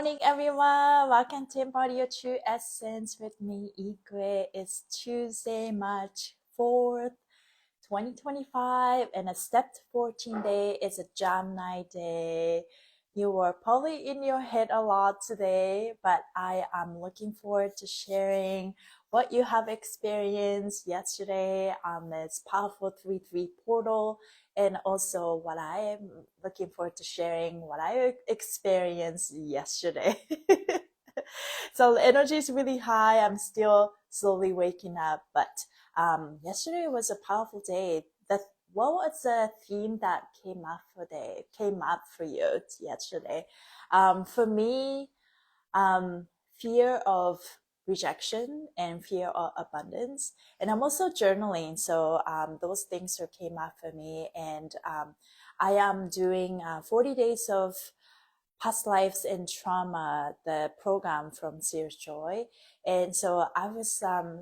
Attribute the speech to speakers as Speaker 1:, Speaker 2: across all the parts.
Speaker 1: Morning, everyone. Welcome to Embody Your True Essence with me, Ikue. It's Tuesday, March 4th, 2025, and a step 14 day is a jam night day. You were probably in your head a lot today, but I am looking forward to sharing what you have experienced yesterday on this powerful 3-3 portal, and also what I am looking forward to sharing what I experienced yesterday. So the energy is really high. I'm still slowly waking up, but yesterday was a powerful day. What was the theme that came up for you yesterday? For me, fear of rejection and fear of abundance, and I'm also journaling, so those things came up for me, and I am doing 40 days of past lives and trauma, the program from Serious Joy. And so I was I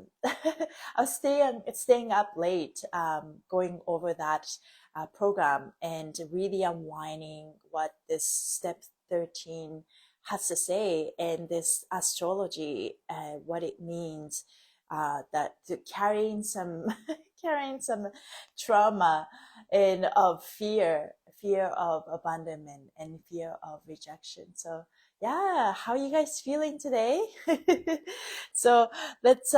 Speaker 1: was staying up late, going over that program and really unwinding what this step 13 has to say, and this astrology, what it means, that carrying some carrying some trauma and of fear of abandonment and fear of rejection. So yeah, how are you guys feeling today? So let's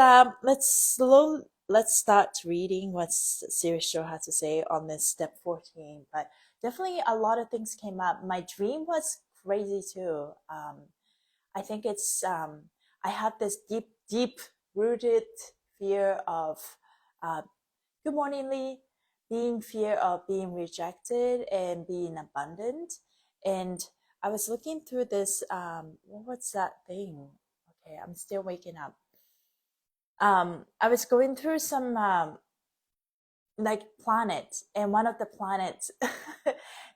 Speaker 1: start reading what Serious Show has to say on this step 14. But definitely a lot of things came up. My dream was crazy too. I think it's I have this deep rooted fear of good morning, Lee, being fear of being rejected and being abundant. And I was looking through this, what's that thing? Okay, I'm still waking up. I was going through some like planets, and one of the planets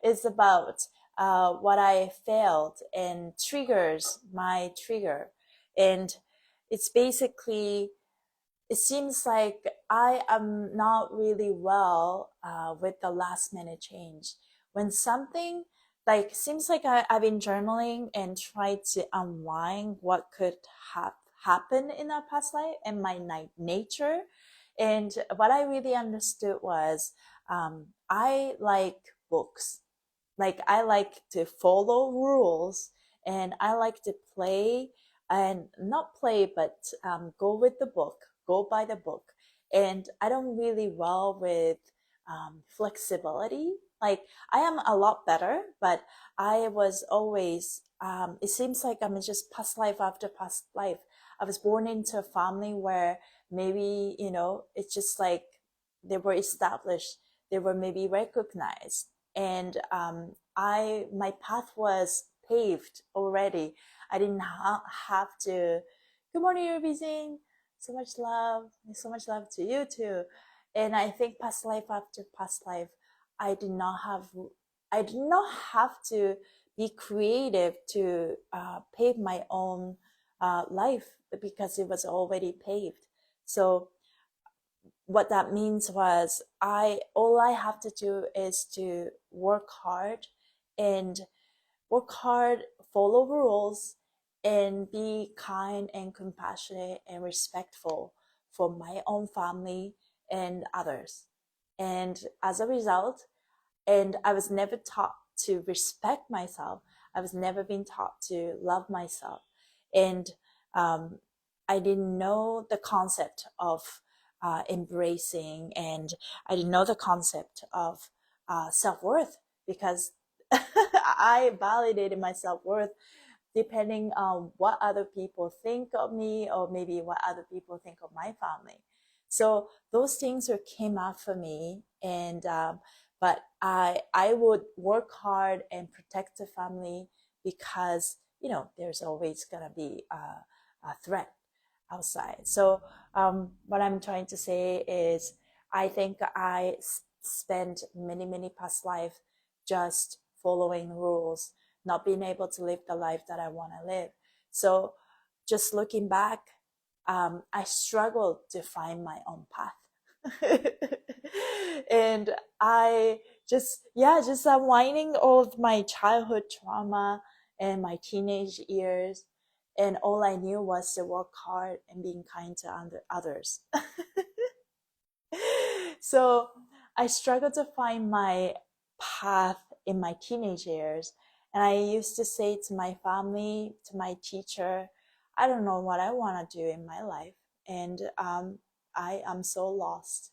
Speaker 1: is about what I felt and triggers my trigger. And it's basically, it seems like I am not really well with the last minute change. When something like seems like I've been journaling and tried to unwind what could happen in a past life and my nature. And what I really understood was I like books. Like I like to follow rules, and I like to play, and not play, but go with the book, go by the book. And I don't really well with flexibility. Like I am a lot better, but I was always, it seems like I'm just past life after past life. I was born into a family where maybe, it's just like they were established, they were maybe recognized, and my path was paved already. I didn't have to. Good morning, Rbizing. So much love to you too. And I think past life after past life, I did not have to be creative to pave my own life, because it was already paved. So what that means was all I have to do is to work hard, and follow rules, and be kind and compassionate and respectful for my own family and others. And as a result, and I was never taught to respect myself. I was never been taught to love myself. And I didn't know the concept of embracing, and I didn't know the concept of self-worth, because I validated my self-worth depending on what other people think of me, or maybe what other people think of my family. So those things came out for me, and but I would work hard and protect the family, because there's always gonna be a threat outside. So what I'm trying to say is, I think I spent many past life just following rules, not being able to live the life that I want to live. So just looking back, I struggled to find my own path. And I just unwinding all of my childhood trauma and my teenage years, and all I knew was to work hard and being kind to others. So I struggled to find my path in my teenage years. And I used to say to my family, to my teacher, I don't know what I want to do in my life. And I am so lost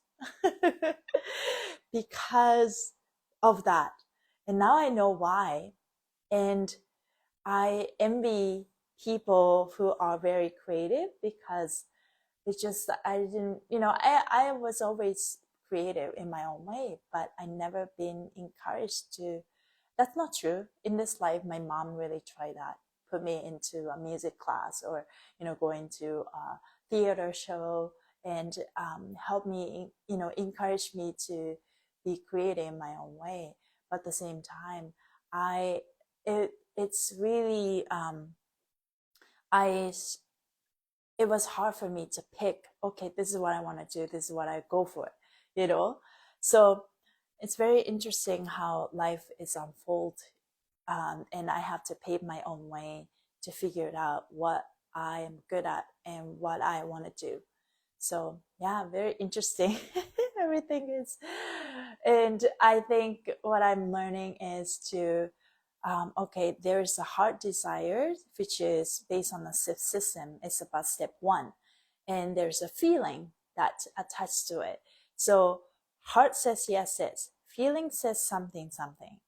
Speaker 1: because of that. And now I know why. And I envy people who are very creative, because it's just, I didn't, I was always creative in my own way, but I never been encouraged to. That's not true. In this life, my mom really tried that, put me into a music class, or, going to a theater show, and help me, encourage me to be creative in my own way. But at the same time, it's really, I it was hard for me to pick, okay, this is what I want to do, this is what I go for, so it's very interesting how life is unfold, and I have to pave my own way to figure it out what I am good at and what I want to do. So yeah, very interesting. Everything is, and I think what I'm learning is to, okay, there is a heart desire, which is based on the system. It's about step one. And there's a feeling that's attached to it. So heart says yes, yes. Feeling says something, something.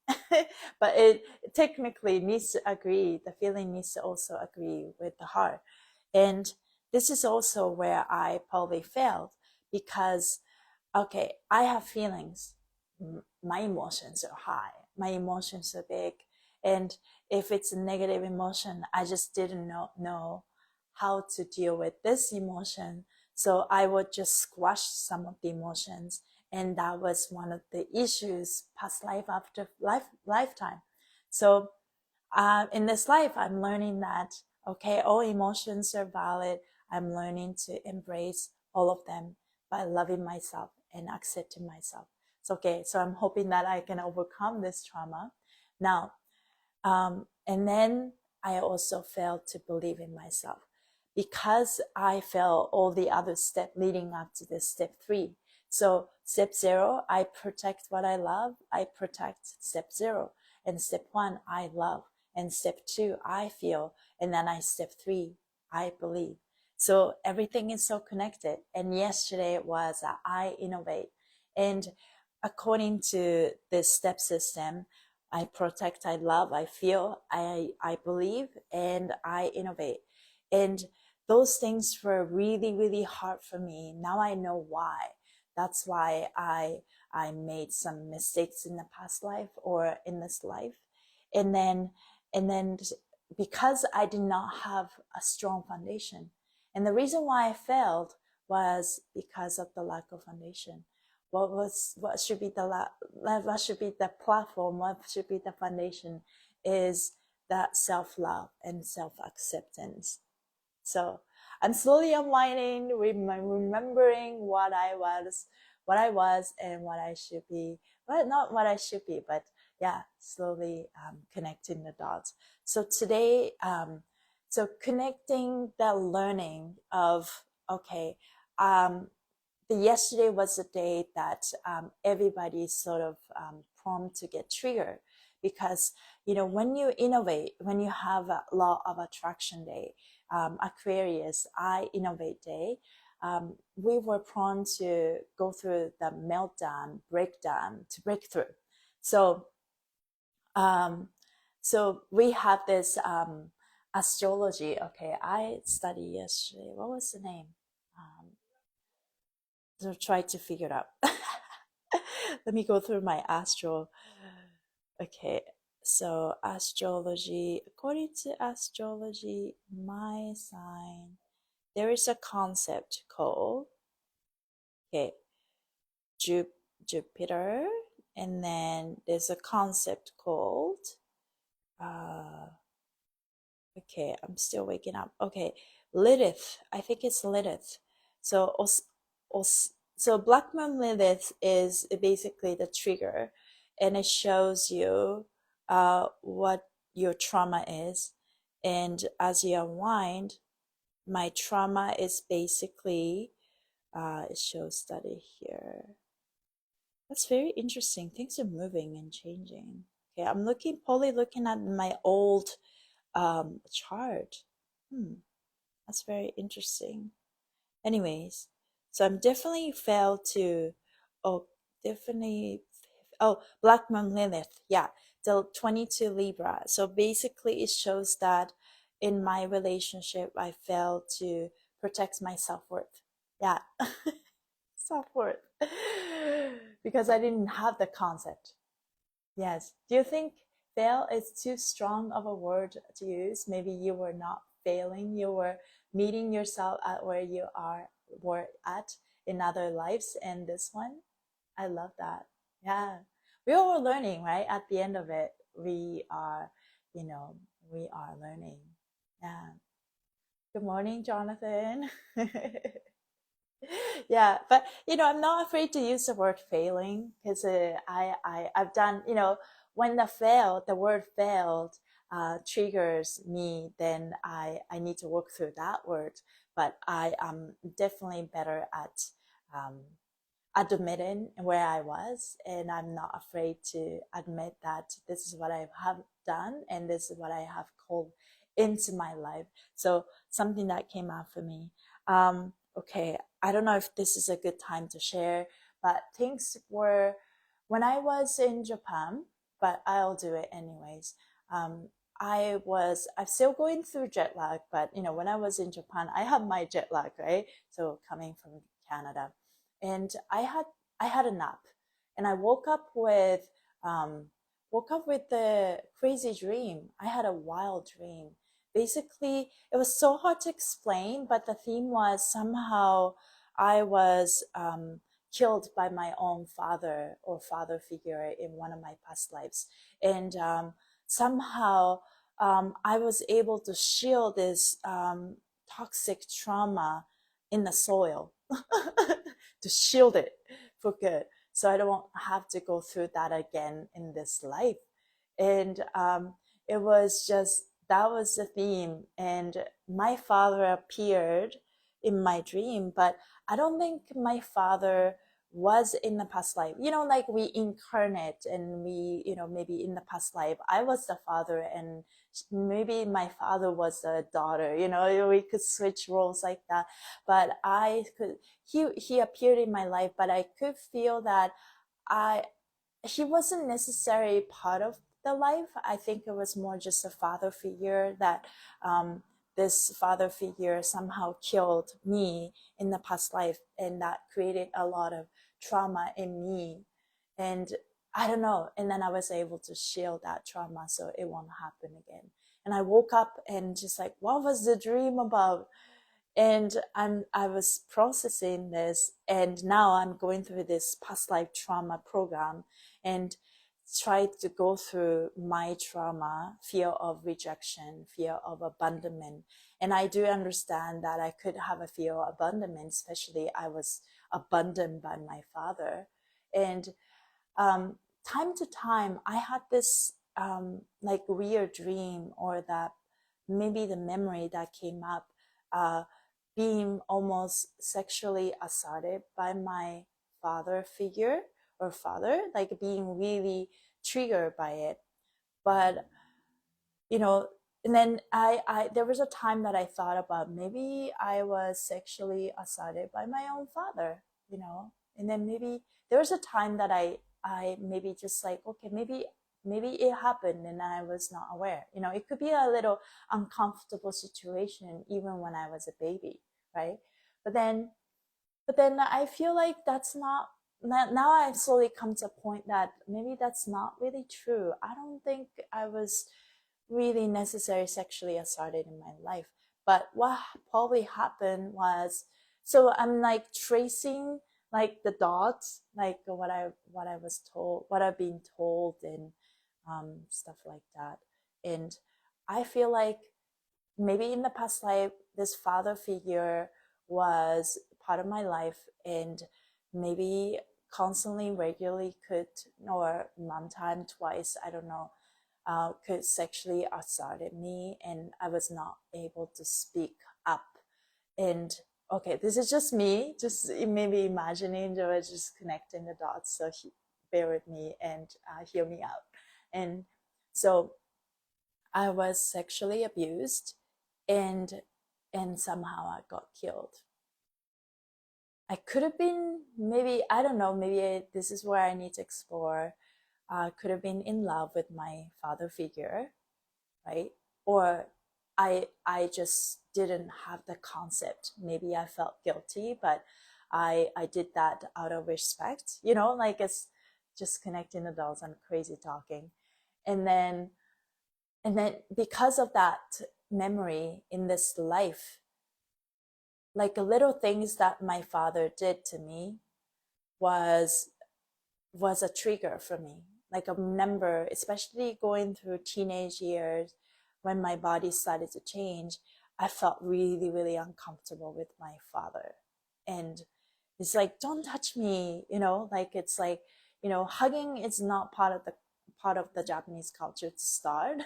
Speaker 1: But it technically needs to agree. The feeling needs to also agree with the heart. And this is also where I probably failed, because, okay, I have feelings. My emotions are high. My emotions are big. And if it's a negative emotion, I just didn't know how to deal with this emotion. So I would just squash some of the emotions. And that was one of the issues past life, after lifetime. So in this life, I'm learning that, okay, all emotions are valid. I'm learning to embrace all of them by loving myself and accepting myself. It's okay. So I'm hoping that I can overcome this trauma. Now, and then I also failed to believe in myself, because I failed all the other steps leading up to this step 3. So step 0, I protect what I love. I protect step 0. And step 1, I love. And step 2, I feel. And then step 3, I believe. So everything is so connected. And yesterday was I innovate. And according to this step system, I protect, I love, I feel, I believe, and I innovate. And those things were really, really hard for me. Now I know why. That's why I made some mistakes in the past life or in this life. And then because I did not have a strong foundation. And the reason why I failed was because of the lack of foundation. What should be the platform, what should be the foundation, is that self-love and self-acceptance. So I'm slowly unwinding, remembering what I was and what I should be. Well, not what I should be, but yeah, slowly connecting the dots. So today, so connecting the learning of, okay, yesterday was the day that everybody sort of prone to get triggered, because when you innovate, when you have a law of attraction day, Aquarius, I innovate day, we were prone to go through the meltdown, breakdown to breakthrough. So so we have this astrology. Okay, I studied yesterday. What was the name? So try to figure it out. Let me go through my astro. Okay, so astrology. According to astrology, my sign, there is a concept called, okay, Jupiter, and then there's a concept called, okay, I'm still waking up. Okay, Lilith. I think it's Lilith. So so Black Moon Lilith is basically the trigger, and it shows you what your trauma is. And as you unwind, my trauma is basically, it shows study here. That's very interesting. Things are moving and changing. Okay, I'm probably looking at my old chart. That's very interesting. Anyways, so I'm definitely failed to, oh, definitely, oh, Black Moon Lilith, yeah, the 22 Libra. So basically it shows that in my relationship, I failed to protect my self-worth. Yeah, self-worth. Because I didn't have the concept. Yes. Do you think fail is too strong of a word to use? Maybe you were not failing, you were meeting yourself at where you were at in other lives, and this one? I love that. Yeah. We all were learning, right? At the end of it, we are, you know, we are learning. Yeah. Good morning, Jonathan. Yeah, but I'm not afraid to use the word failing because I've done, when the word failed triggers me, then I need to work through that word. But I am definitely better at um, admitting where I was, and I'm not afraid to admit that this is what I have done and this is what I have called into my life. So something that came out for me. Okay, I don't know if this is a good time to share, but things were when I was in Japan, but I'll do it anyways. I'm still going through jet lag, but when I was in Japan, I had my jet lag, right? So coming from Canada, and I had a nap, and I um, woke up with the crazy dream. I had a wild dream. Basically, it was so hard to explain, but the theme was somehow I was killed by my own father or father figure in one of my past lives, and somehow I was able to shield this toxic trauma in the soil to shield it for good, so I don't have to go through that again in this life. And it was just that was the theme, and my father appeared in my dream, but I don't think my father was in the past life. Like we incarnate, and we, maybe in the past life I was the father and maybe my father was the daughter. We could switch roles like that. But he appeared in my life, but I could feel that I he wasn't necessarily part of the life. I think it was more just a father figure that this father figure somehow killed me in the past life, and that created a lot of trauma in me. And I don't know. And then I was able to shield that trauma so it won't happen again. And I woke up and just like, what was the dream about? And I was processing this, and now I'm going through this past life trauma program and try to go through my trauma, fear of rejection, fear of abandonment. And I do understand that I could have a fear of abandonment, especially I was abandoned by my father. And time to time I had this like weird dream, or that maybe the memory that came up, being almost sexually assaulted by my father figure, or father, like being really triggered by it. But you know and then I there was a time that I thought about, maybe I was sexually assaulted by my own father. And then maybe there was a time that I maybe just like, okay, maybe it happened and I was not aware. It could be a little uncomfortable situation even when I was a baby, right? But then I feel like that's not, now I've slowly come to a point that maybe that's not really true. I don't think I was really necessarily sexually assaulted in my life. But what probably happened was, so I'm like tracing like the dots, like what I was told, what I've been told, and stuff like that. And I feel like maybe in the past life, this father figure was part of my life, and maybe constantly, regularly could, or one time, twice, I don't know, could sexually assault me, and I was not able to speak up. And okay, this is just me, just maybe imagining, or just connecting the dots. So bear with me and hear me out. And so I was sexually abused, and somehow I got killed. I could have been, maybe, I don't know, maybe this is where I need to explore. Could have been in love with my father figure, right? Or I just didn't have the concept. Maybe I felt guilty, but I did that out of respect, like it's just connecting the dots and crazy talking. And then because of that memory in this life, like little things that my father did to me was a trigger for me. Like I remember, especially going through teenage years, when my body started to change, I felt really, really uncomfortable with my father. And it's like, don't touch me, like it's like, hugging is not part of the Japanese culture to start,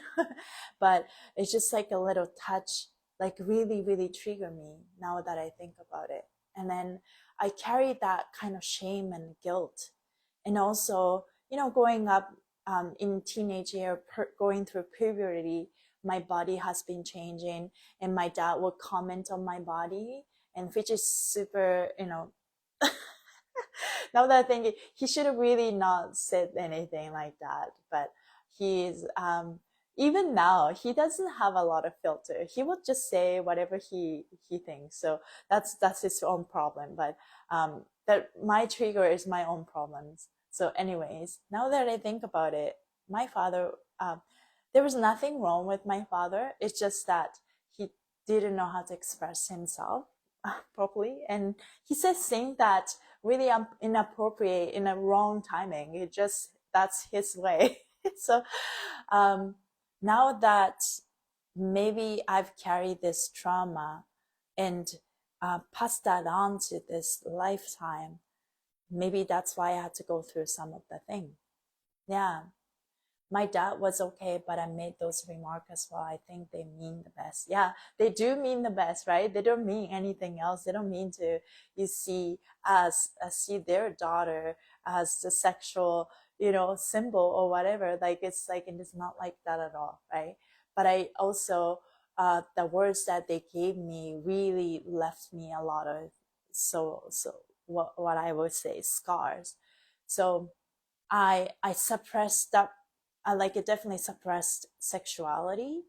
Speaker 1: but it's just like a little touch, like really, really trigger me now that I think about it. And then I carried that kind of shame and guilt. And also, growing up in teenage year, going through puberty, my body has been changing, and my dad would comment on my body, and which is super, now that I think he should have really not said anything like that, but he's even now he doesn't have a lot of filter. He would just say whatever he thinks. So that's his own problem. But that my trigger is my own problems. So, anyways, now that I think about it, my father, there was nothing wrong with my father. It's just that he didn't know how to express himself properly, and he says things that really inappropriate in a wrong timing. It just, that's his way. So now that maybe I've carried this trauma and passed that on to this lifetime, maybe that's why I had to go through some of the thing. Yeah. My dad was okay, but I made those remarks as well. I think they mean the best. Yeah, they do mean the best, right? They don't mean anything else. They don't mean to see their daughter as the sexual, symbol or whatever. Like it's not like that at all, right? But I also, the words that they gave me really left me a lot of what I would say scars. So I suppressed that. I like it definitely suppressed sexuality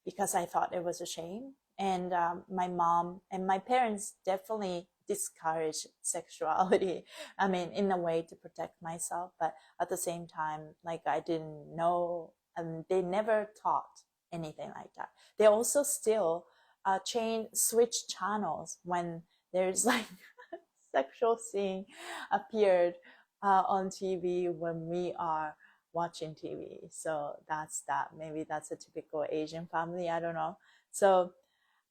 Speaker 1: because I thought it was a shame. And my mom and my parents definitely discouraged sexuality. I mean, in a way to protect myself, but at the same time, like I didn't know, and they never taught anything like that. They also still switch channels when there's like sexual scene appeared on TV when we are watching TV. So that's that. Maybe that's a typical Asian family. I don't know. So,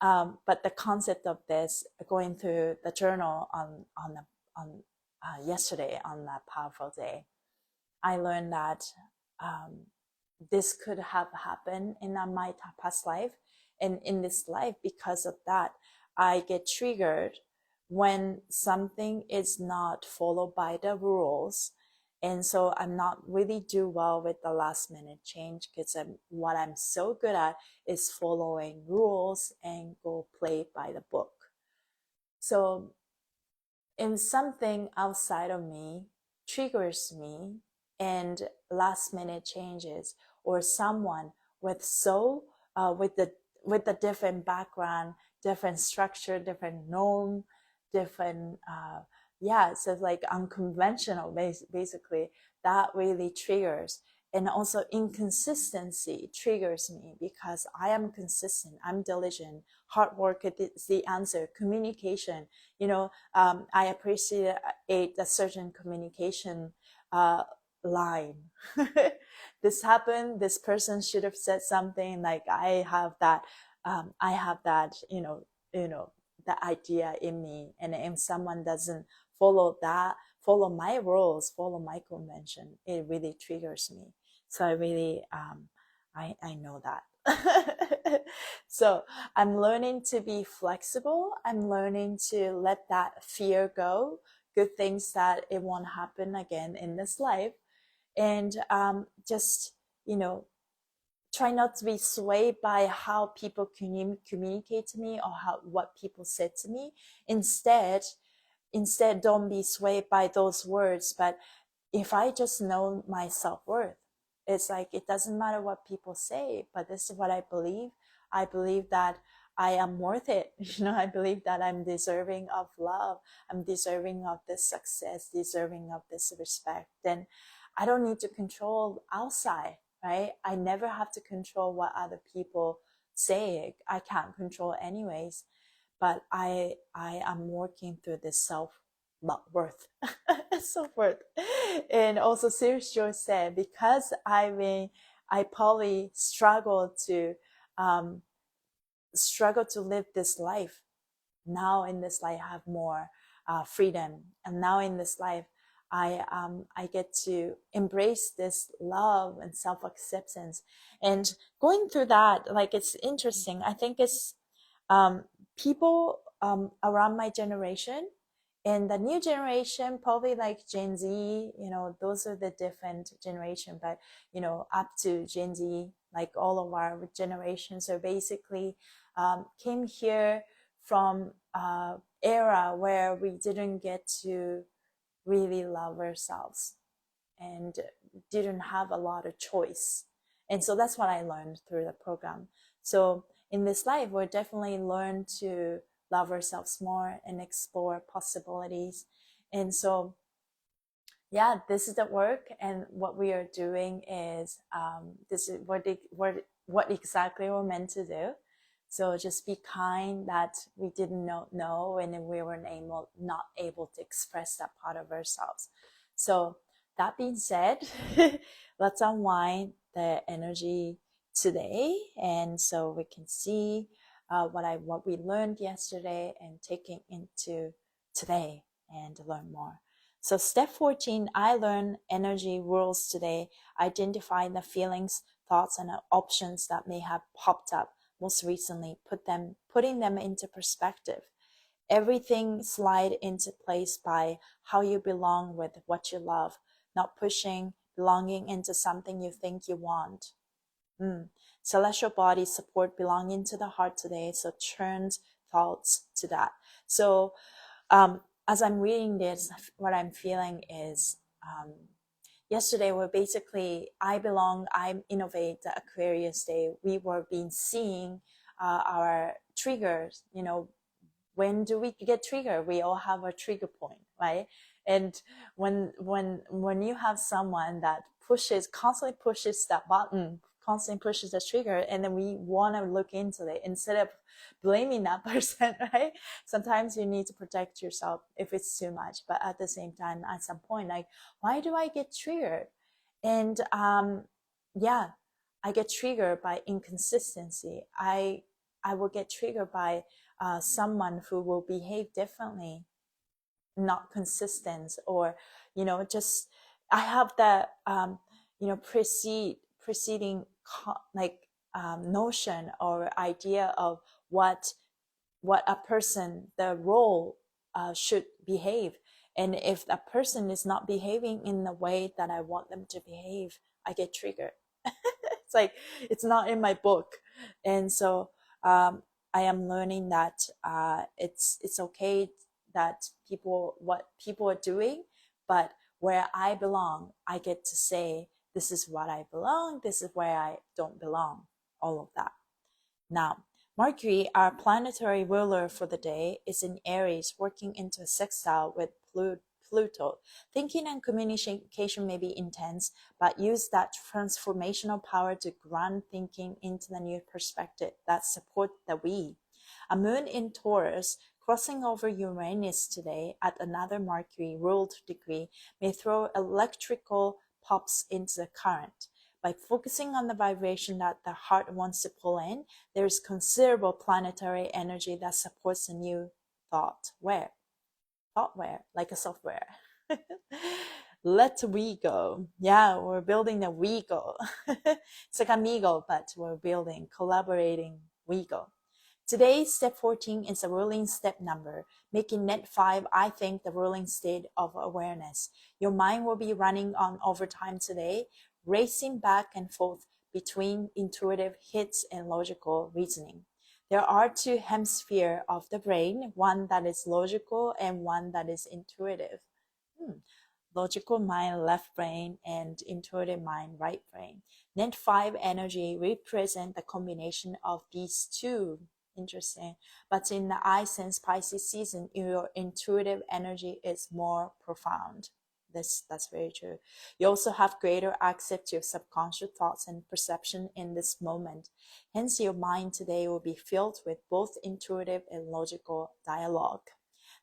Speaker 1: but the concept of this, going through the journal on yesterday on that powerful day, I learned that this could have happened in my past life, and in this life, because of that, I get triggered when something is not followed by the rules. And so I'm not really do well with the last minute change, because what I'm so good at is following rules and go play by the book. So if something outside of me triggers me and last minute changes, or someone with with the different background, different structure, different norm, different so it's like unconventional, basically, that really triggers. And also inconsistency triggers me, because I am consistent, I'm diligent, hard work is the answer, communication, I appreciate a certain communication line. This happened, this person should have said something, like I have that the idea in me. And if someone doesn't follow my rules, follow my convention, it really triggers me. So I really I know that. So I'm learning to be flexible. I'm learning to let that fear go. Good things that it won't happen again in this life. And just, you know, try not to be swayed by how people communicate to me or what people said to me. Instead, don't be swayed by those words. But if I just know my self-worth, it's like, it doesn't matter what people say, but this is what I believe. I believe that I am worth it. I believe that I'm deserving of love. I'm deserving of this success, deserving of this respect. Then I don't need to control outside, right? I never have to control what other people say. I can't control anyways. But I am working through this self-worth. Self-worth. And also Serious Joy said, because I probably um, struggle to live this life. Now in this life I have more freedom, and now in this life I get to embrace this love and self-acceptance. And going through that, like, it's interesting. I think it's people around my generation and the new generation, probably like Gen Z, those are the different generation, but up to Gen Z, like all of our generations are basically came here from era where we didn't get to really love ourselves and didn't have a lot of choice. And so that's what I learned through the program. So in this life, we'll definitely learn to love ourselves more and explore possibilities. And so, yeah, this is the work. And what we are doing is, this is what exactly we're meant to do. So just be kind that we didn't know and we were not able to express that part of ourselves. So that being said, let's unwind the energy today, and so we can see what we learned yesterday and taking into today and learn more. So step 14, I learned energy rules today. Identify the feelings, thoughts, and options that may have popped up most recently, putting them into perspective. Everything slide into place by how you belong with what you love, not pushing belonging into something you think you want. Celestial body support belonging to the heart today, so turns thoughts to that. So as I'm reading this, what I'm feeling is yesterday we're basically, I belong, I innovate, the Aquarius day. We were seeing our triggers. When do we get triggered? We all have a trigger point, right? And when you have someone that constantly pushes that button, constantly pushes the trigger, and then we want to look into it instead of blaming that person, right? Sometimes you need to protect yourself if it's too much, but at the same time, at some point, like, why do I get triggered? And yeah, I get triggered by inconsistency. I will get triggered by someone who will behave differently, not consistent, or just I have that preceding notion or idea of what a person, the role should behave. And if a person is not behaving in the way that I want them to behave, I get triggered. It's like, it's not in my book. And so I am learning that it's okay that what people are doing, but where I belong, I get to say, this is what I belong, this is where I don't belong, all of that. Now, Mercury, our planetary ruler for the day, is in Aries, working into a sextile with Pluto. Thinking and communication may be intense, but use that transformational power to ground thinking into the new perspective that support the we. A moon in Taurus crossing over Uranus today at another Mercury ruled degree may throw electrical pops into the current. By focusing on the vibration that the heart wants to pull in, there is considerable planetary energy that supports a new thought. Like a software. Let we go. Yeah, we're building the we go. It's like amigo, but we're building, collaborating we go. Today, step 14 is a ruling step number, making net 5, I think, the ruling state of awareness. Your mind will be running on overtime today, racing back and forth between intuitive hits and logical reasoning. There are two hemispheres of the brain, one that is logical and one that is intuitive. Logical mind, left brain, and intuitive mind, right brain. Net 5 energy represent the combination of these two. Interesting. But in the I sense Pisces season, your intuitive energy is more profound. That's very true. You also have greater access to your subconscious thoughts and perception in this moment. Hence, your mind today will be filled with both intuitive and logical dialogue.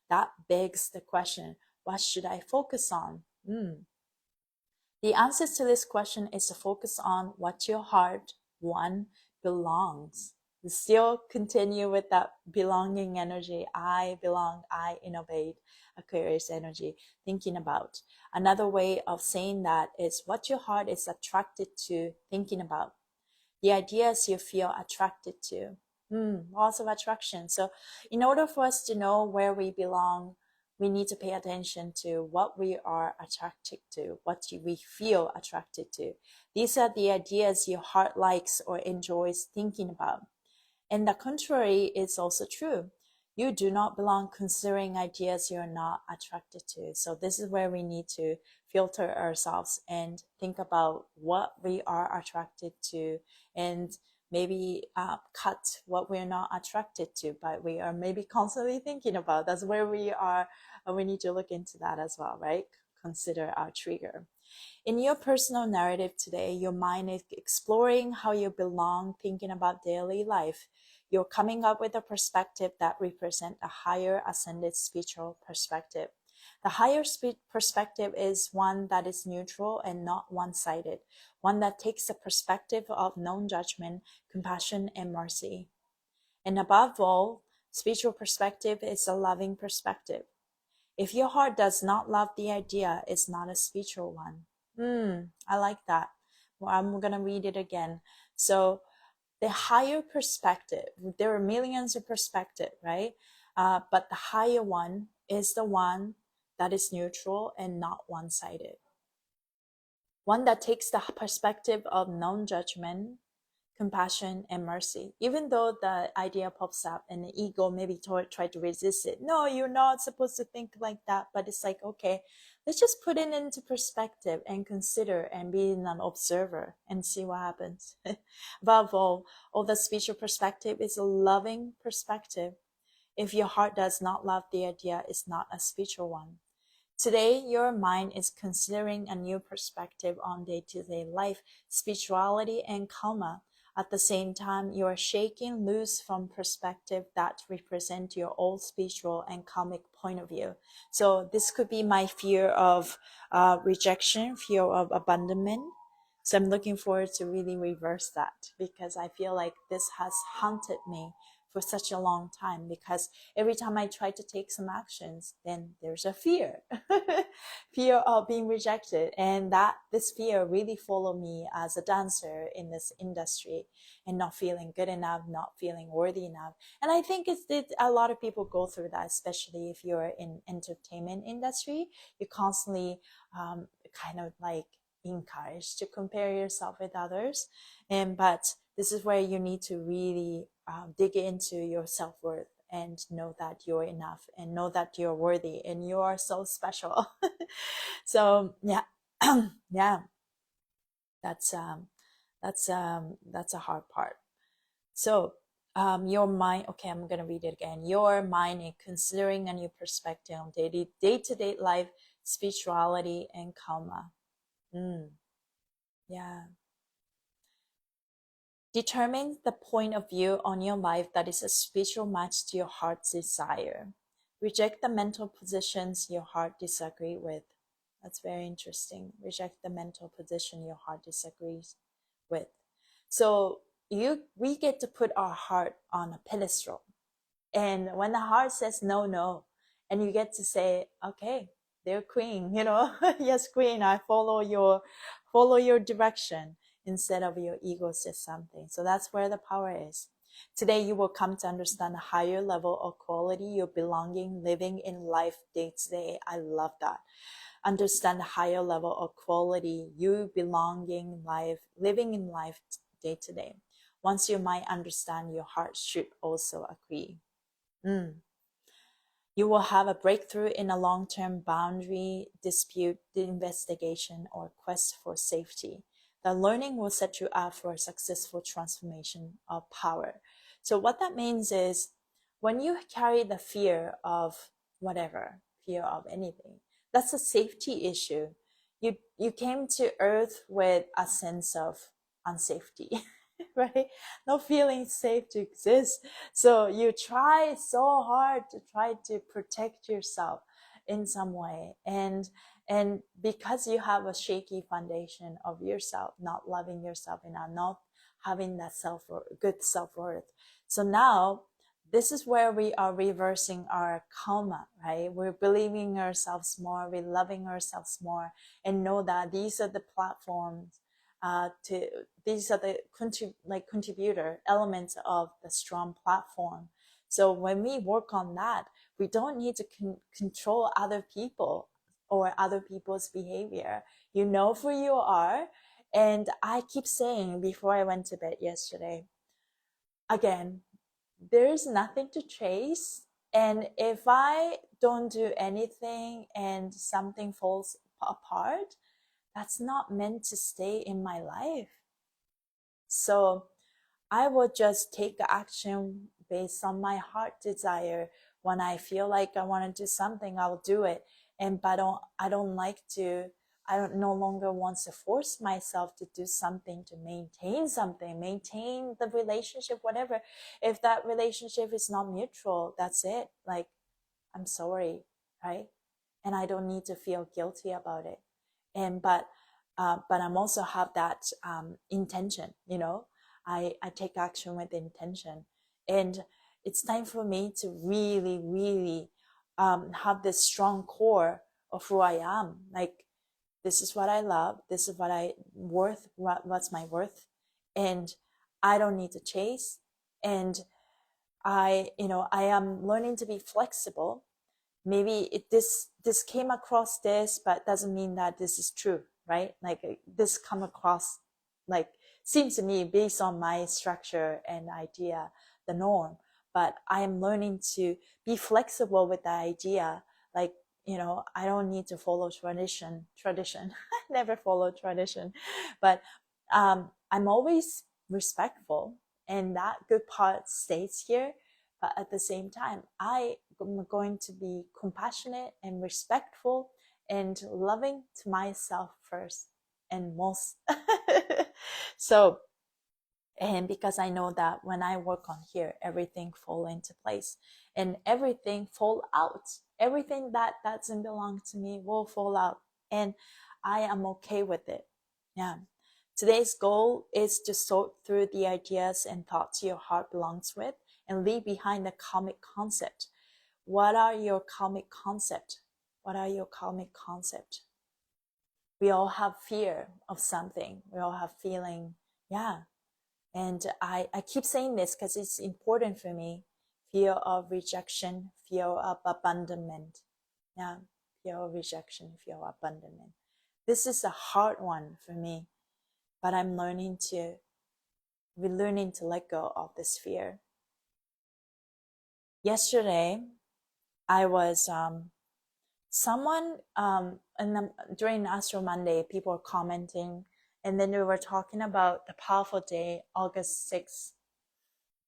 Speaker 1: That begs the question, what should I focus on? The answer to this question is to focus on what your heart, one, belongs. Still continue with that belonging energy. I belong, I innovate, Aquarius energy, thinking about. Another way of saying that is what your heart is attracted to, thinking about. The ideas you feel attracted to. Laws of attraction. So in order for us to know where we belong, we need to pay attention to what we are attracted to, what we feel attracted to. These are the ideas your heart likes or enjoys thinking about. And the contrary is also true. You do not belong considering ideas you're not attracted to. So this is where we need to filter ourselves and think about what we are attracted to, and maybe cut what we're not attracted to, but we are maybe constantly thinking about. That's where we are. We need to look into that as well, right? Consider our trigger. In your personal narrative today, your mind is exploring how you belong, thinking about daily life. You're coming up with a perspective that represents a higher ascended spiritual perspective. The higher perspective is one that is neutral and not one-sided, one that takes a perspective of non-judgment, compassion, and mercy. And above all, spiritual perspective is a loving perspective. If your heart does not love the idea, it's not a spiritual one. I like that. Well, I'm going to read it again. So the higher perspective, there are millions of perspectives, right? But the higher one is the one that is neutral and not one-sided. One that takes the perspective of non-judgment, compassion, and mercy. Even though the idea pops up and the ego maybe try to resist it. No, you're not supposed to think like that. But it's like, okay, let's just put it into perspective and consider and be an observer and see what happens. Above all the spiritual perspective is a loving perspective. If your heart does not love the idea, it's not a spiritual one. Today, your mind is considering a new perspective on day-to-day life, spirituality, and karma. At the same time, you are shaking loose from perspective that represent your old spiritual and karmic point of view. So this could be my fear of rejection, fear of abandonment. So I'm looking forward to really reverse that, because I feel like this has haunted me for such a long time, because every time I try to take some actions, then there's a fear, fear of being rejected. And that this fear really followed me as a dancer in this industry, and not feeling good enough, not feeling worthy enough. And I think a lot of people go through that, especially if you're in entertainment industry. You constantly kind of like encouraged to compare yourself with others. But this is where you need to really dig into your self-worth and know that you're enough, and know that you're worthy and you are so special. So yeah, yeah, that's a hard part. So your mind, okay, I'm gonna read it again. Your mind is considering a new perspective on day-to-day life, spirituality, and karma. Yeah. Determine the point of view on your life that is a spiritual match to your heart's desire. Reject the mental positions your heart disagree with. That's very interesting. Reject the mental position your heart disagrees with. So we get to put our heart on a pedestal. And when the heart says no, no, and you get to say, okay, They're queen, you know. Yes, queen, I follow your direction instead of your ego says something. So that's where the power is. Today, you will come to understand a higher level of quality, your belonging, living in life day to day. I love that. Understand a higher level of quality, you belonging life, living in life day to day. Once your mind understand, your heart should also agree. You will have a breakthrough in a long-term boundary dispute, investigation, or quest for safety. The learning will set you up for a successful transformation of power. So what that means is when you carry the fear of whatever, fear of anything, that's a safety issue. You came to earth with a sense of unsafety, right? No feeling safe to exist. So you try so hard to try to protect yourself in some way. And because you have a shaky foundation of yourself, not loving yourself enough, not having that good self-worth. So now this is where we are reversing our karma, right? We're believing ourselves more, we're loving ourselves more, and know that these are the platforms these are the contributor elements of the strong platform. So when we work on that, we don't need to control other people or other people's behavior. You know who you are. And I keep saying before I went to bed yesterday, again, there's nothing to chase. And if I don't do anything and something falls apart, that's not meant to stay in my life. So I will just take action based on my heart desire. When I feel like I want to do something, I'll do it. But I don't no longer want to force myself to do something, to maintain the relationship, whatever. If that relationship is not mutual, that's it. Like, I'm sorry, right? And I don't need to feel guilty about it. But I'm also have that intention, you know. I take action with intention, and it's time for me to really have this strong core of who I am. Like, this is what I love, this is what I worth, what's my worth, and I don't need to chase. And I am learning to be flexible. Maybe this came across this, but doesn't mean that this is true, right? Like, this come across, like, seems to me based on my structure and idea, the norm. But I am learning to be flexible with the idea. Like, I don't need to follow tradition. Never follow tradition. But I'm always respectful, and that good part stays here. But at the same time, I am going to be compassionate and respectful and loving to myself first and most. So, and because I know that when I work on here, everything fall into place and everything fall out. Everything that doesn't belong to me will fall out, and I am okay with it. Yeah. Today's goal is to sort through the ideas and thoughts your heart belongs with and leave behind the karmic concept. What are your karmic concept? What are your karmic concept? We all have fear of something. We all have feeling, yeah. And I keep saying this because it's important for me. Fear of rejection, fear of abandonment. Yeah, fear of rejection, fear of abandonment. This is a hard one for me, but I'm learning to let go of this fear. Yesterday, I was someone during Astro Monday, people were commenting, and then we were talking about the powerful day, August 6th,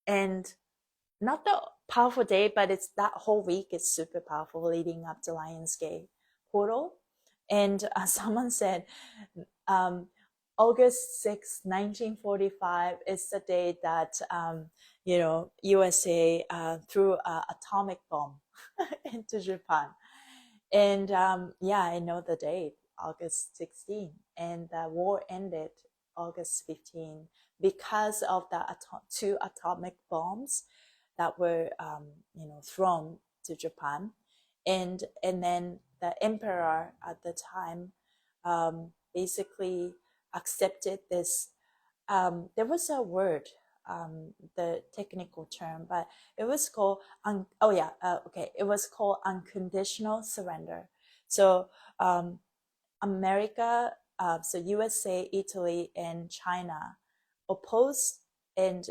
Speaker 1: and not the powerful day, but it's that whole week is super powerful leading up to Lionsgate portal. And someone said, August 6, 1945 is the day that USA threw an atomic bomb into Japan. And I know the date, August 16, and the war ended August 15 because of the two atomic bombs that were thrown to Japan. and then the emperor at the time basically accepted this. There was a word, the technical term, but it was called it was called unconditional surrender. So America, so USA, Italy, and China opposed and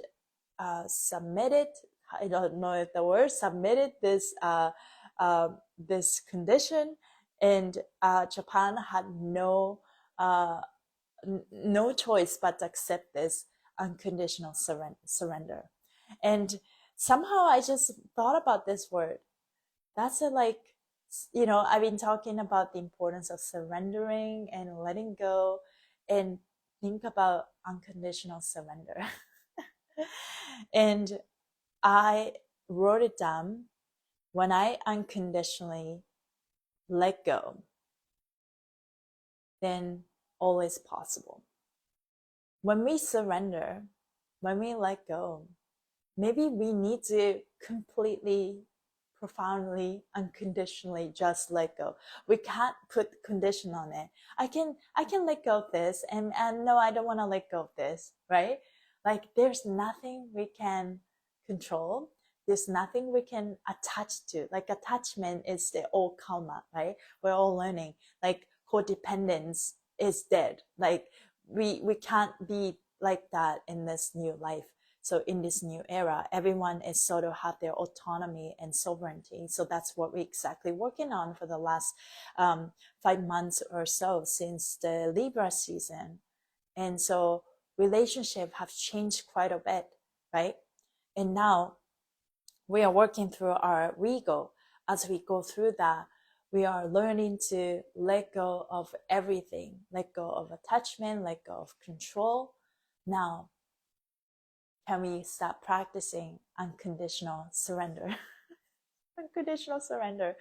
Speaker 1: submitted. I don't know if the word submitted this condition, and Japan had uh, no choice but to accept this unconditional surrender. And somehow I just thought about this word. That's I've been talking about the importance of surrendering and letting go, and think about unconditional surrender. And I wrote it down. When I unconditionally let go, then all is possible. When we surrender, when we let go, maybe we need to completely, profoundly, unconditionally just let go. We can't put condition on it. I can let go of this, and no, I don't want to let go of this, right? Like there's nothing we can control. There's nothing we can attach to. Like attachment is the old karma, right? We're all learning. Like codependence is dead. Like we can't be like that in this new life. So in this new era, everyone is sort of have their autonomy and sovereignty. So that's what we're exactly working on for the last 5 months or so since the Libra season. And so relationships have changed quite a bit, right? And now we are working through our ego. As we go through that, we are learning to let go of everything, let go of attachment, let go of control. Now, can we start practicing unconditional surrender? Unconditional surrender.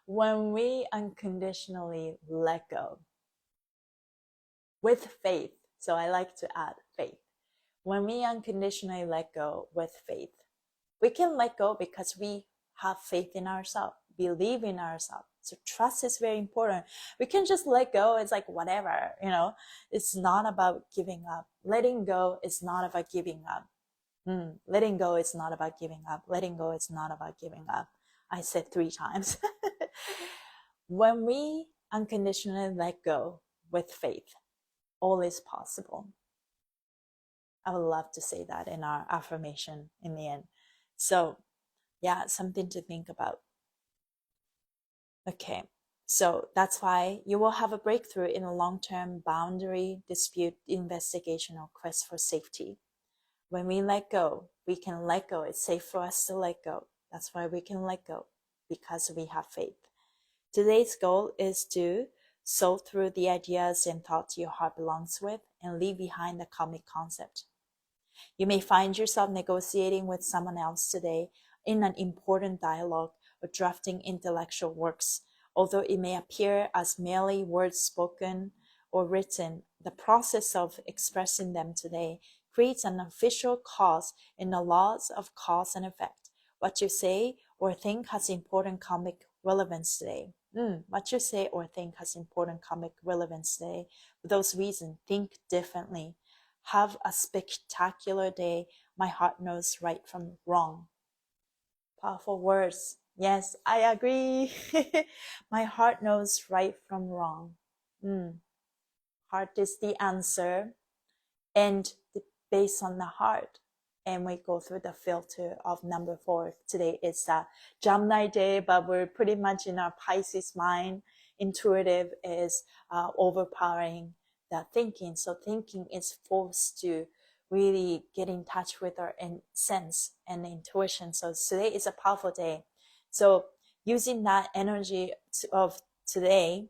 Speaker 1: When we unconditionally let go with faith, so I like to add faith. When we unconditionally let go with faith, we can let go because we have faith in ourselves, believe in ourselves. So trust is very important. We can just let go. It's like whatever, it's not about giving up. Letting go is not about giving up. Letting go is not about giving up. Letting go is not about giving up. I said 3 times. When we unconditionally let go with faith, all is possible. I would love to say that in our affirmation in the end. So yeah, something to think about. Okay, so that's why you will have a breakthrough in a long-term boundary dispute investigation or quest for safety. When we let go, we can let go. It's safe for us to let go. That's why we can let go, because we have faith. Today's goal is to soul through the ideas and thoughts your heart belongs with and leave behind the karmic concept. You may find yourself negotiating with someone else today in an important dialogue or drafting intellectual works. Although it may appear as merely words spoken or written, the process of expressing them today creates an official cause in the laws of cause and effect. What you say or think has important karmic relevance today. What you say or think has important karmic relevance today. For those reasons, think differently. Have a spectacular day. My heart knows right from wrong. Powerful words. Yes, I agree. My heart knows right from wrong. Heart is the answer, and based on the heart, and we go through the filter of number 4. Today is a Gemini day, but we're pretty much in our Pisces mind. Intuitive is overpowering that thinking. So thinking is forced to really get in touch with our sense and intuition. So today is a powerful day. So using that energy of today,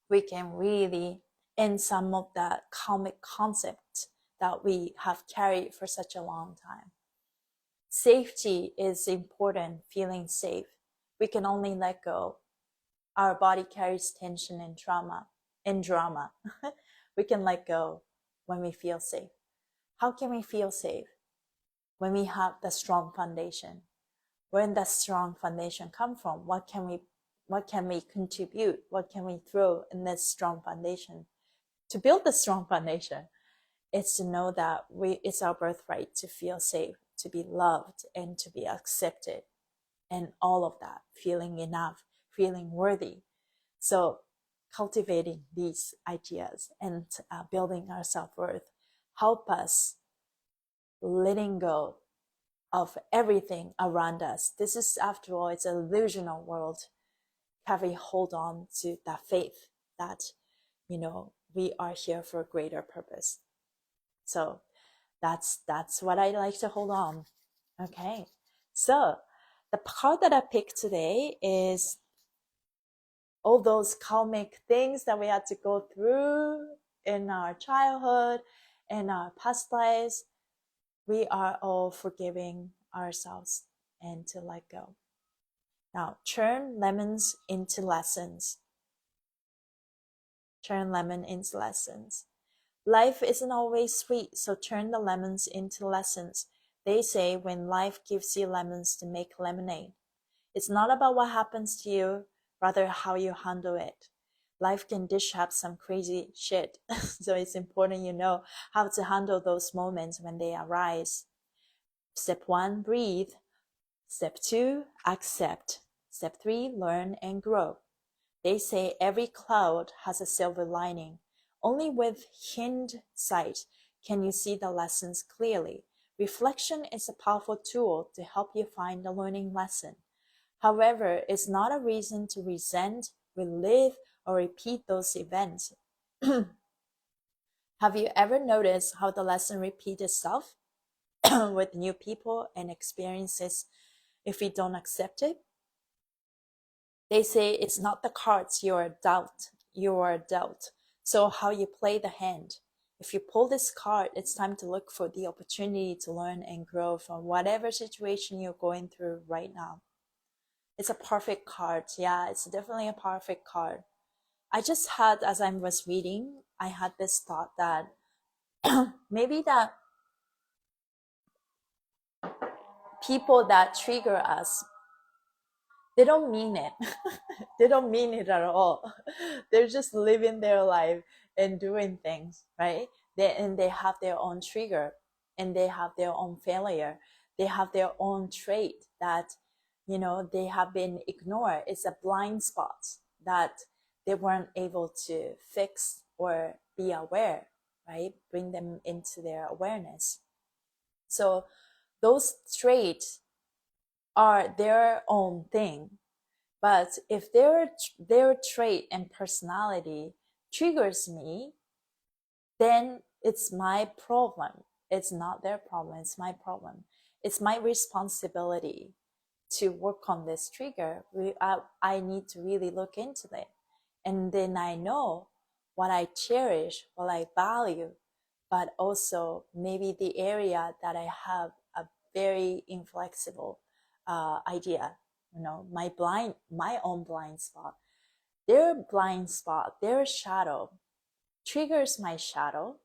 Speaker 1: we can really end some of that karmic concept that we have carried for such a long time. Safety is important, feeling safe. We can only let go. Our body carries tension and trauma and drama. We can let go when we feel safe. How can we feel safe? When we have the strong foundation. Where did that strong foundation come from? What can we contribute? What can we throw in this strong foundation to build the strong foundation? It's to know that it's our birthright to feel safe, to be loved, and to be accepted, and all of that, feeling enough, feeling worthy. So cultivating these ideas and building our self-worth help us letting go of everything around us. This is, after all, it's an illusional world. Have we hold on to that faith that, we are here for a greater purpose. So that's what I like to hold on. Okay. So the card that I picked today is all those karmic things that we had to go through in our childhood, in our past lives. We are all forgiving ourselves and to let go. Now, turn lemons into lessons. Turn lemon into lessons. Life isn't always sweet, so turn the lemons into lessons. They say when life gives you lemons to make lemonade. It's not about what happens to you, rather how you handle it. Life can dish up some crazy shit, so it's important you know how to handle those moments when they arise. Step 1, breathe. Step 2, accept. Step 3, learn and grow. They say every cloud has a silver lining. Only with hindsight can you see the lessons clearly. Reflection is a powerful tool to help you find the learning lesson. However, it's not a reason to resent, relive, or repeat those events. Have you ever noticed how the lesson repeats itself with new people and experiences if we don't accept it? They say it's not the cards you are dealt, so how you play the hand. If you pull this card, it's time to look for the opportunity to learn and grow from whatever situation you're going through right now. It's a perfect card. Yeah, it's definitely a perfect card. I just had, as I was reading, I had this thought that maybe that people that trigger us, they don't mean it. They don't mean it at all. They're just living their life and doing things, right? They have their own trigger, and they have their own failure. They have their own trait that, they have been ignored. It's a blind spot that they weren't able to fix or be aware, right? Bring them into their awareness. So those traits are their own thing. But if their trait and personality triggers me, then it's my problem. It's not their problem. It's my problem. It's my responsibility to work on this trigger. I need to really look into it. And then I know what I cherish, what I value, but also maybe the area that I have a very inflexible idea, my own blind spot. Their blind spot, their shadow triggers my shadow.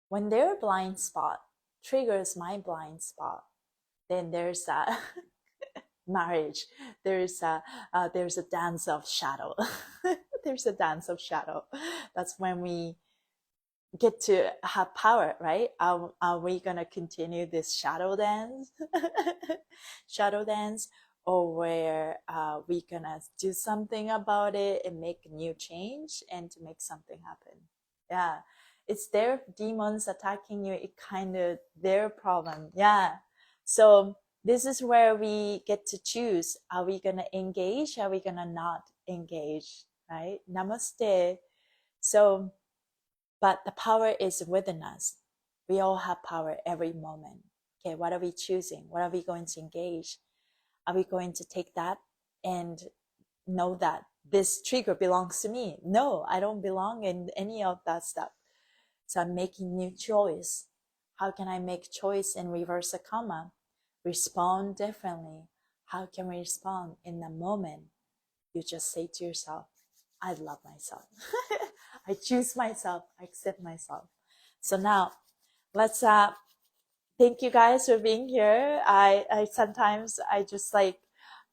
Speaker 1: When their blind spot triggers my blind spot, then there's a marriage. There's a dance of shadow. There's a dance of shadow. That's when we get to have power, right? Are we gonna continue this shadow dance? Shadow dance, or where we gonna do something about it and make a new change and to make something happen? Yeah, it's their demons attacking you. It kind of their problem. Yeah. So this is where we get to choose. Are we gonna engage? Are we gonna not engage? Right? Namaste. So, but the power is within us. We all have power every moment. Okay, what are we choosing? What are we going to engage? Are we going to take that and know that this trigger belongs to me? No, I don't belong in any of that stuff. So I'm making new choice. How can I make choice and reverse a karma? Respond differently. How can we respond in the moment? You just say to yourself, I love myself. I choose myself. I accept myself. So now let's Thank you guys for being here. I sometimes I just like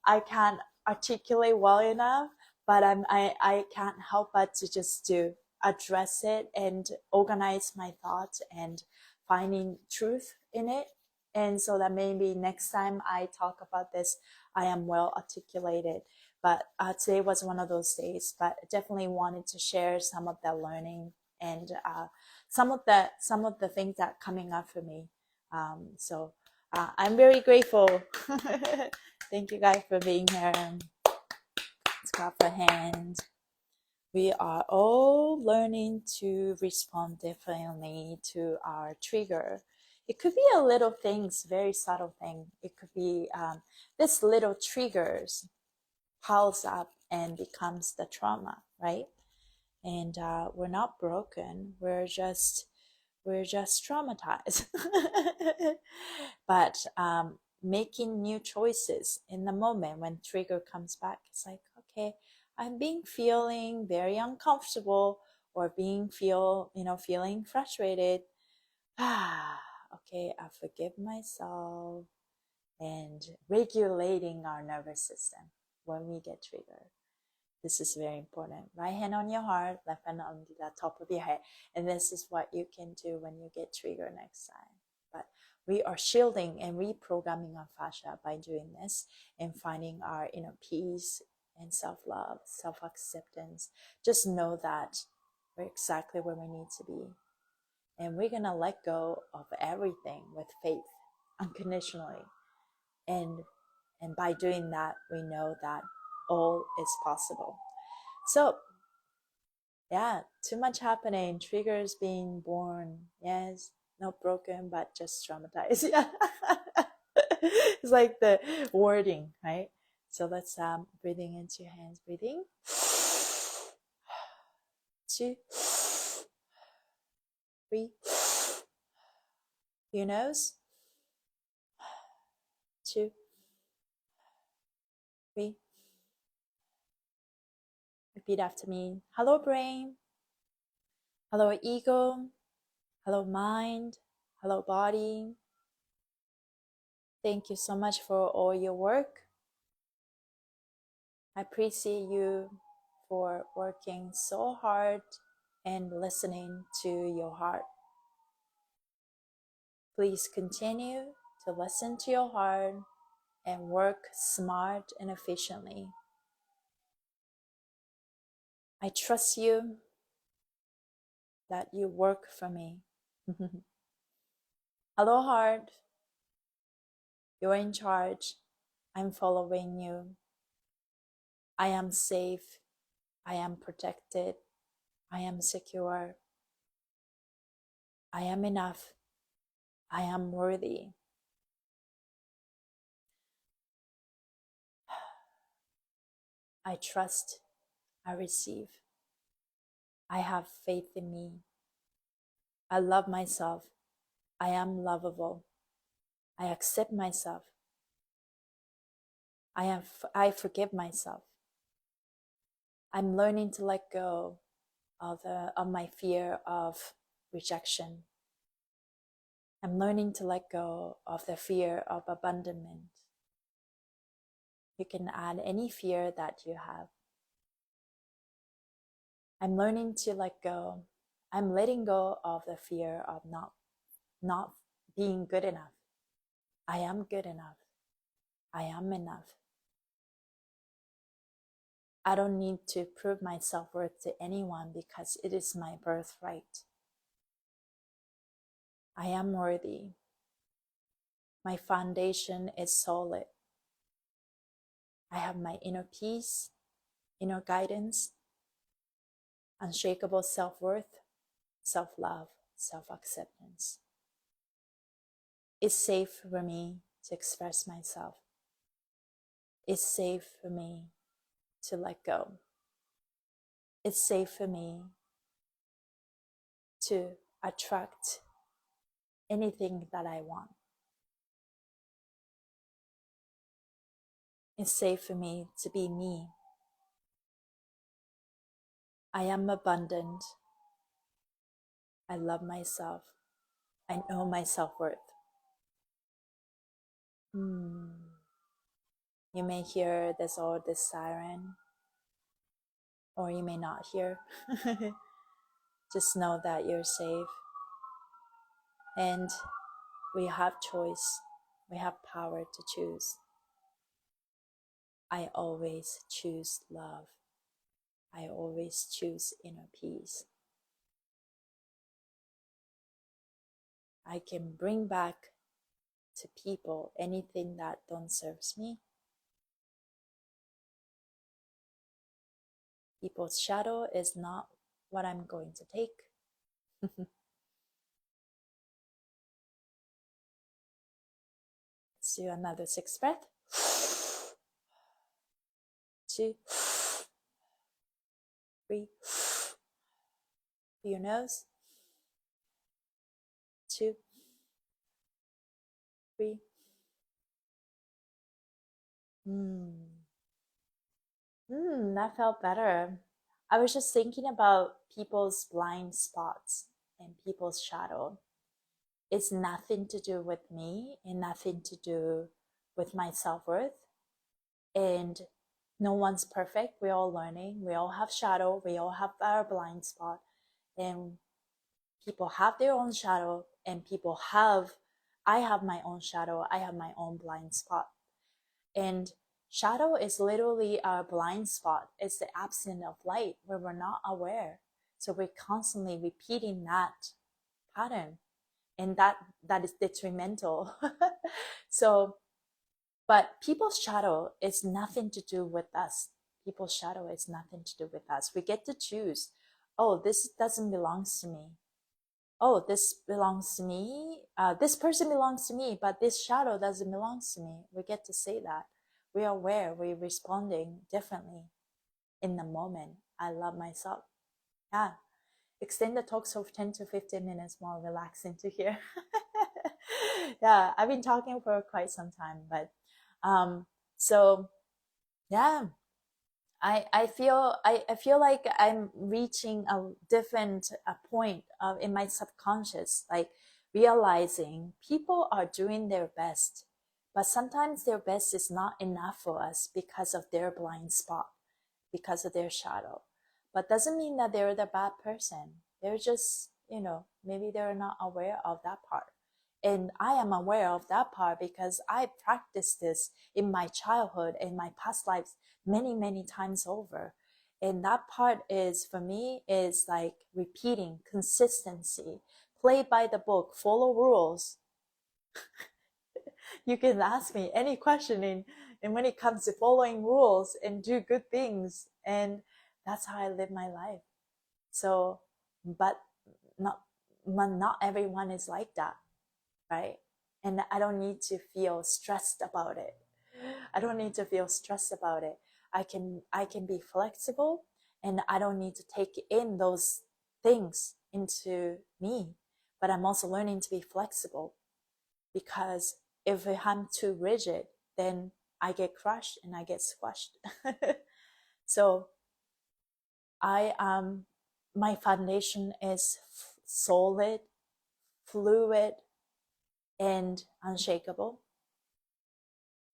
Speaker 1: I can't articulate well enough, but I can't help but to just to address it and organize my thoughts and finding truth in it. And so that maybe next time I talk about this, I am well articulated. But today was one of those days, but definitely wanted to share some of that learning and some of the things that coming up for me. I'm very grateful. Thank you guys for being here. Let's clap for hands. We are all learning to respond differently to our trigger. It could be a little things, very subtle thing. It could be this little triggers piles up and becomes the trauma, right? And we're not broken. We're just traumatized. But making new choices in the moment when trigger comes back, it's like, okay, I'm feeling very uncomfortable or feeling frustrated. Okay, I forgive myself, and regulating our nervous system when we get triggered. This is very important. Right hand on your heart, left hand on the top of your head. And this is what you can do when you get triggered next time. But we are shielding and reprogramming our fascia by doing this and finding our inner peace and self-love, self-acceptance. Just know that we're exactly where we need to be. And we're going to let go of everything with faith, unconditionally. And by doing that, we know that all is possible. So, yeah, too much happening. Triggers being born. Yes, not broken, but just traumatized. Yeah, it's like the wording, right? So let's breathing into your hands. Breathing. 2, 3. Your nose. 2, 3. Repeat after me. Hello, brain. Hello, ego. Hello, mind. Hello, body. Thank you so much for all your work. I appreciate you for working so hard and listening to your heart. Please continue to listen to your heart and work smart and efficiently. I trust you that you work for me. Hello, heart. You're in charge. I'm following you. I am safe. I am protected. I am secure. I am enough. I am worthy. I trust. I receive. I have faith in me. I love myself. I am lovable. I accept myself. I forgive myself. I'm learning to let go of my fear of rejection. I'm learning to let go of the fear of abandonment. You can add any fear that you have. I'm learning to let go. I'm letting go of the fear of not being good enough. I am good enough. I am enough. I don't need to prove my self-worth to anyone because it is my birthright. I am worthy. My foundation is solid. I have my inner peace, inner guidance, unshakable self-worth, self-love, self-acceptance. It's safe for me to express myself. It's safe for me to let go. It's safe for me to attract anything that I want. It's safe for me to be me. I am abundant. I love myself. I know my self-worth. Hmm. You may hear this siren, or you may not hear. Just know that you're safe, and we have choice. We have power to choose. I always choose love. I always choose inner peace. I can bring back to people anything that don't serves me. People's shadow is not what I'm going to take. Let's do another 6 breath. 2, 3. Through your nose. 2, 3. That felt better. I was just thinking about people's blind spots and people's shadow. It's nothing to do with me and nothing to do with my self-worth. And no one's perfect. We're all learning. We all have shadow. We all have our blind spot. And people have their own shadow, and I have my own shadow. I have my own blind spot. And shadow is literally our blind spot. It's the absence of light where we're not aware. So we're constantly repeating that pattern, and that is detrimental. So, but people's shadow is nothing to do with us. People's shadow is nothing to do with us. We get to choose. Oh, this doesn't belong to me. Oh, this belongs to me. This person belongs to me, but this shadow doesn't belong to me. We get to say that. We are aware. We're responding differently in the moment. I love myself. Yeah. Extend the talks of 10 to 15 minutes more relaxing to hear. Yeah, I've been talking for quite some time, but so yeah, I feel like I'm reaching a different point in my subconscious, like realizing people are doing their best, but sometimes their best is not enough for us because of their blind spot, because of their shadow. But doesn't mean that they're the bad person. They're just, maybe they're not aware of that part. And I am aware of that part because I practiced this in my childhood and my past lives many, many times over. And that part is, for me, is like repeating, consistency, play by the book, follow rules. You can ask me any question and when it comes to following rules and do good things. And that's how I live my life. So, but not, not everyone is like that, right? And I don't need to feel stressed about it. I don't need to feel stressed about it. I can be flexible, and I don't need to take in those things into me. But I'm also learning to be flexible, because if I'm too rigid, then I get crushed and I get squashed. So my foundation is solid, fluid, and unshakable.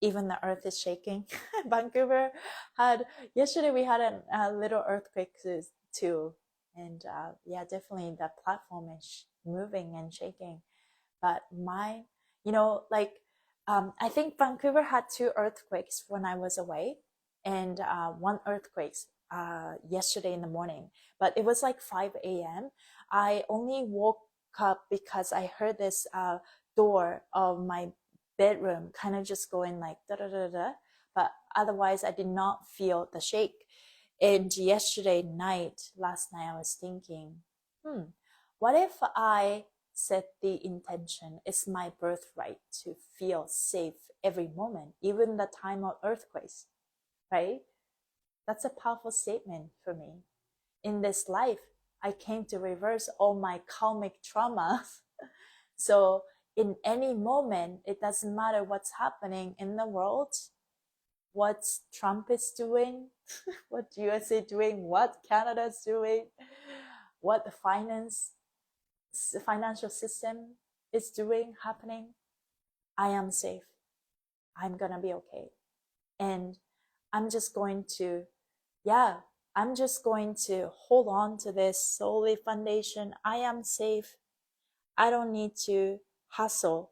Speaker 1: Even the earth is shaking. Vancouver yesterday we had a little earthquake too. And yeah, definitely the platform is moving and shaking. But mine, I think Vancouver had 2 earthquakes when I was away, and 1 earthquake yesterday in the morning. But it was like 5 a.m. I only woke up because I heard this door of my bedroom kind of just going like da da da da. But otherwise, I did not feel the shake. And last night, I was thinking, what if I set the intention, it's my birthright to feel safe every moment, even the time of earthquakes, right? That's a powerful statement for me. In this life, I came to reverse all my karmic traumas. So in any moment, it doesn't matter what's happening in the world, what Trump is doing, what USA doing, what Canada's doing, what the financial system is doing, happening. I am safe. I'm gonna be okay. And I'm just going to, I'm just going to hold on to this solid foundation. I am safe. I don't need to hustle.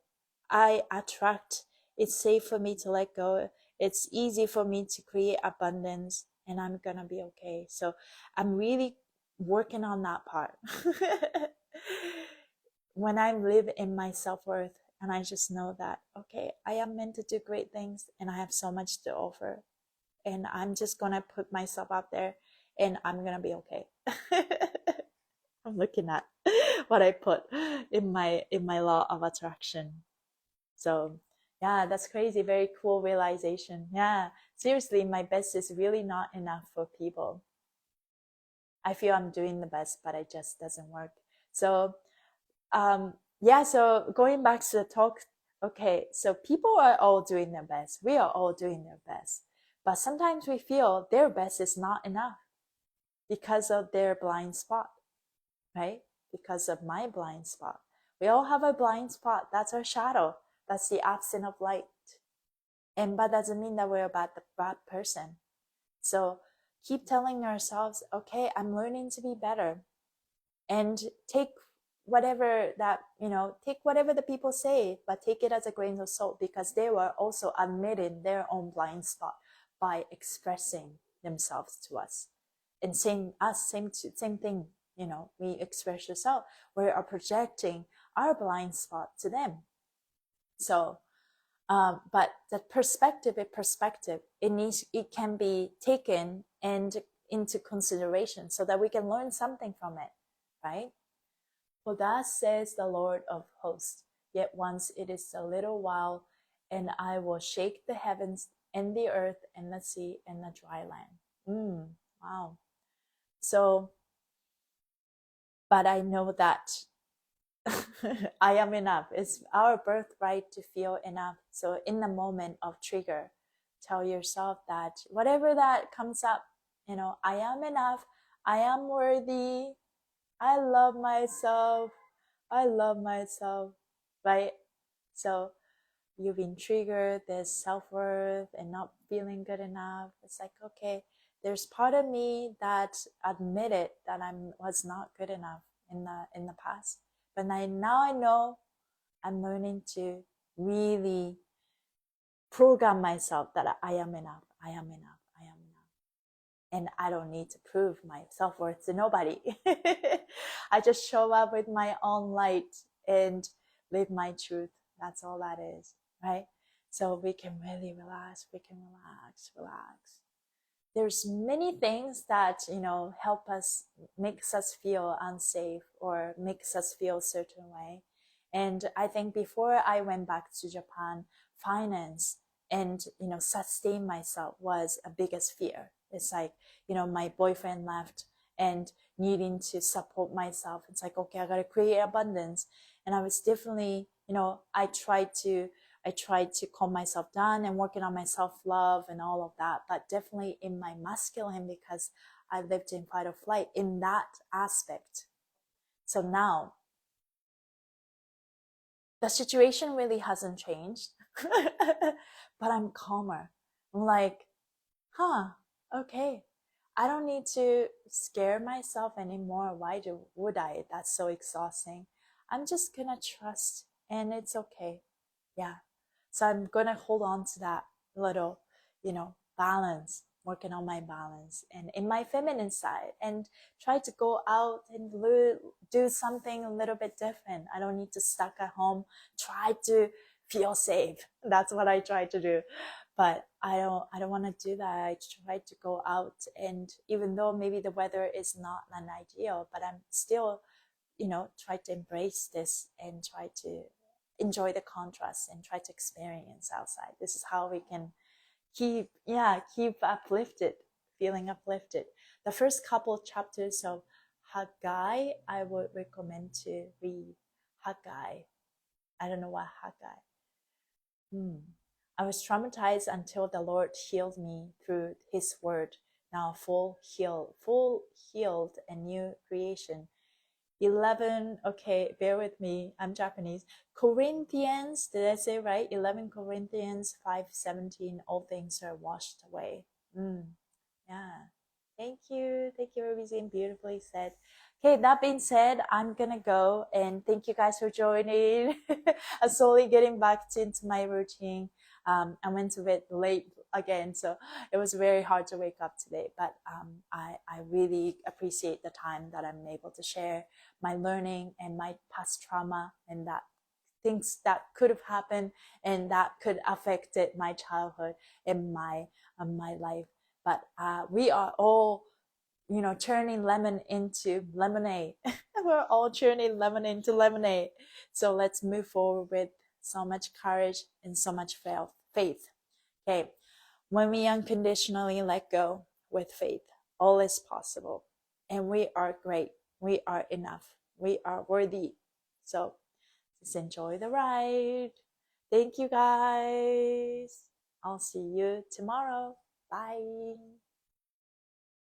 Speaker 1: I attract. It's safe for me to let go. It's easy for me to create abundance, and I'm gonna be okay. So I'm really working on that part. When I live in my self-worth and I just know that, okay, I am meant to do great things and I have so much to offer, and I'm just gonna put myself out there and I'm gonna be okay. I'm looking at what I put in my law of attraction. So yeah, that's crazy. Very cool realization. Yeah, seriously, my best is really not enough for people. I feel I'm doing the best, but it just doesn't work. So yeah, so going back to the talk, okay, so people are all doing their best. We are all doing their best. But sometimes we feel their best is not enough because of their blind spot, right? Because of my blind spot. We all have a blind spot. That's our shadow. That's the absence of light. And but doesn't mean that we're a bad person. So keep telling ourselves, okay, I'm learning to be better. And take whatever that, take whatever the people say, but take it as a grain of salt, because they were also admitting their own blind spot by expressing themselves to us. And same thing, we express yourself, we are projecting our blind spot to them. So but the perspective it can be taken and into consideration so that we can learn something from it, right? For thus says the Lord of hosts, yet once it is a little while, and I will shake the heavens and the earth and the sea and the dry land. Wow. So, but I know that I am enough. It's our birthright to feel enough. So in the moment of trigger, tell yourself that whatever that comes up, I am enough. I am worthy. I love myself. I love myself, right? So you've been triggered, there's self-worth and not feeling good enough. It's like, okay, there's part of me that admitted that I was not good enough in the past. But now I know I'm learning to really program myself that I am enough. I am enough. I am enough. And I don't need to prove my self-worth to nobody. I just show up with my own light and live my truth. That's all that is, right? So we can really relax. We can relax. There's many things that, help us, makes us feel unsafe or makes us feel a certain way. And I think before I went back to Japan, finance and, sustain myself was a biggest fear. It's like, my boyfriend left and needing to support myself. It's like, okay, I got to create abundance. And I was definitely, I tried to calm myself down and working on my self-love and all of that, but definitely in my masculine, because I lived in fight or flight in that aspect. So now the situation really hasn't changed, but I'm calmer. I'm like, okay, I don't need to scare myself anymore. Would I? That's so exhausting. I'm just gonna trust, and it's okay. Yeah. So I'm gonna hold on to that little, balance, working on my balance and in my feminine side, and try to go out and do something a little bit different. I don't need to stuck at home, try to feel safe. That's what I try to do. But I don't want to do that. I try to go out, and even though maybe the weather is not an ideal, but I'm still, try to embrace this and try to enjoy the contrast and try to experience outside. This is how we can keep uplifted, feeling uplifted. The first couple chapters of Haggai, I would recommend to read. Haggai. I don't know what Haggai. I was traumatized until the Lord healed me through his word. Now full healed and new creation. 11, okay, bear with me, I'm Japanese. Corinthians, did I say right? 11 Corinthians 5:17, all things are washed away. Yeah. Thank you. Thank you, Ruby. Beautifully said. Okay, that being said, I'm gonna go and thank you guys for joining. I'm slowly getting back into my routine. I went to bed late again, so it was very hard to wake up today. But I really appreciate the time that I'm able to share my learning and my past trauma and that things that could have happened and that could affected my childhood and my life. But we are all, turning lemon into lemonade. We're all turning lemon into lemonade. So let's move forward with so much courage and so much faith. Okay, when we unconditionally let go with faith, all is possible. And we are great. We are enough. We are worthy. So just enjoy the ride. Thank you guys. I'll see you tomorrow. Bye.